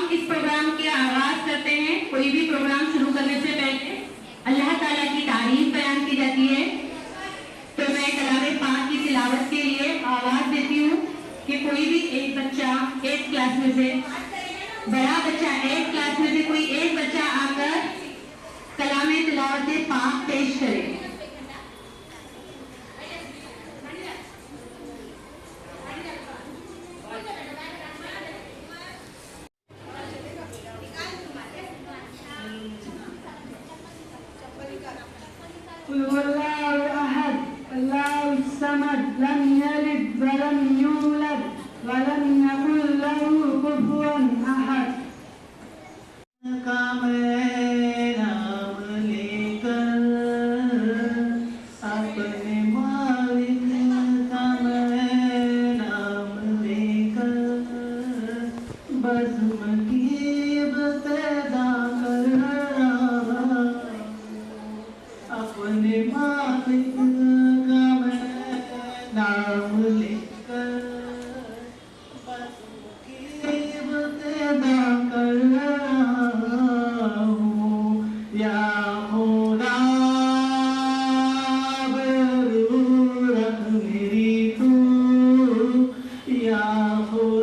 हम इस programme के आगाज करते हैं। कोई भी प्रोग्राम शुरू करने से पहले अल्लाह ताला की तारीफ बयान की जाती है। तो मैं कलामे पाक की तिलावत के लिए आवाज देती हूँ कि कोई भी एक बच्चा एक क्लास में से, बड़ा बच्चा एक क्लास में से कोई एक बच्चा आकर कलामे तिलावत पाक पेश करे। قل هو الله أحد الله الصمد لم يلد ولم يولد ولم يكن له كفوا أحد। का मैं नाम लेकर अपने मालिक का मैं नाम लेकर बज़्म की इब्तिदा कर रहा अपने मालिक का मैं नाम लेकर बज़्म की इब्तिदा कर रहा हूँ या खुदा बेरू रख मेरी तू या खुदा